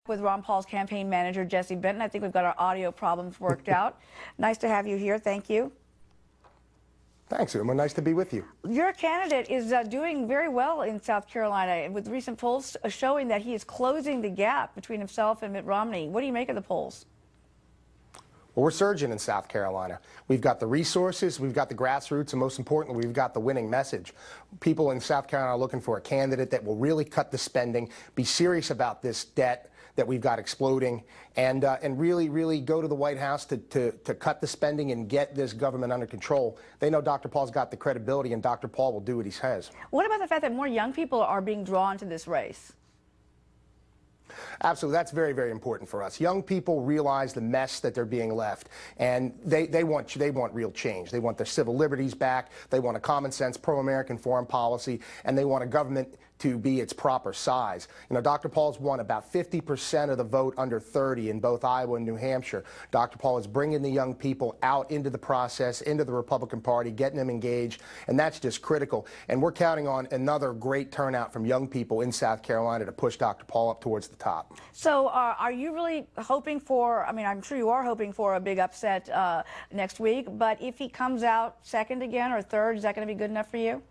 With Ron Paul's campaign manager, Jesse Benton. I think we've got our audio problems worked out. Nice to have you here. Thank you. Thanks, Uma. Nice to be with you. Your candidate is doing very well in South Carolina, with recent polls showing that he is closing the gap between himself and Mitt Romney. What do you make of the polls? Well, we're surging in South Carolina. We've got the resources, we've got the grassroots, and most importantly, we've got the winning message. People in South Carolina are looking for a candidate that will really cut the spending, be serious about this debt that we've got exploding, and really go to the White House to cut the spending and get this government under control. They know Dr. Paul's got the credibility, and Dr. Paul will do what he says. What about the fact that more young people are being drawn to this race? Absolutely. That's very, very important for us. Young people realize the mess that they're being left, and they want real change. They want their civil liberties back. They want a common sense, pro-American foreign policy, and they want a government to be its proper size. You know, Dr. Paul's won about 50% of the vote under 30 in both Iowa and New Hampshire. Dr. Paul is bringing the young people out into the process, into the Republican Party, getting them engaged, and that's just critical. And we're counting on another great turnout from young people in South Carolina to push Dr. Paul up towards the top. So are you really hoping for, I mean, I'm sure you are hoping for a big upset next week, but if he comes out second again or third, is that going to be good enough for you?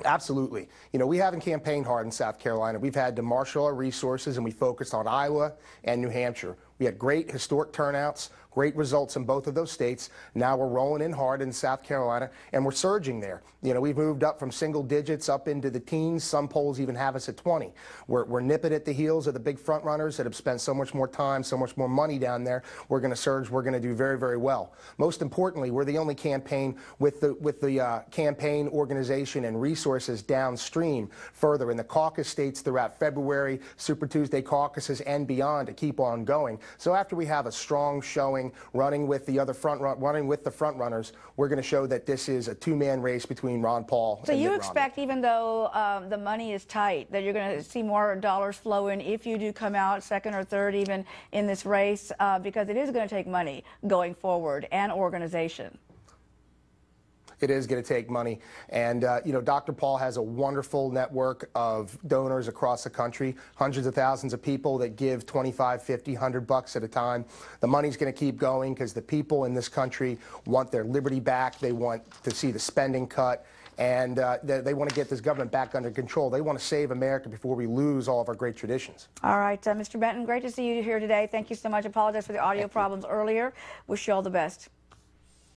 Absolutely. You know, we haven't campaigned hard in South Carolina. We've had to marshal our resources, and we focused on Iowa and New Hampshire. We had great historic turnouts, great results in both of those states. Now we're rolling in hard in South Carolina, and we're surging there. You know, we've moved up from single digits up into the teens. Some polls even have us at 20. We're nipping at the heels of the big front runners that have spent so much more time, so much more money down there. We're going to surge. We're going to do very, very well. Most importantly, we're the only campaign with the campaign organization and resources downstream further in the caucus states throughout February, Super Tuesday caucuses, and beyond to keep on going. So after we have a strong showing running with the front runners, we're going to show that this is a two-man race between Ron Paul and Mitt Romney. So you expect, even though the money is tight, that you're going to see more dollars flow in if you do come out second or third even in this race, because it is going to take money going forward and organization. It is going to take money. And, you know, Dr. Paul has a wonderful network of donors across the country, hundreds of thousands of people that give 25, 50, 100 bucks at a time. The money's going to keep going because the people in this country want their liberty back. They want to see the spending cut. And they want to get this government back under control. They want to save America before we lose all of our great traditions. All right, Mr. Benton, great to see you here today. Thank you so much. I apologize for the audio problems earlier. Wish you all the best.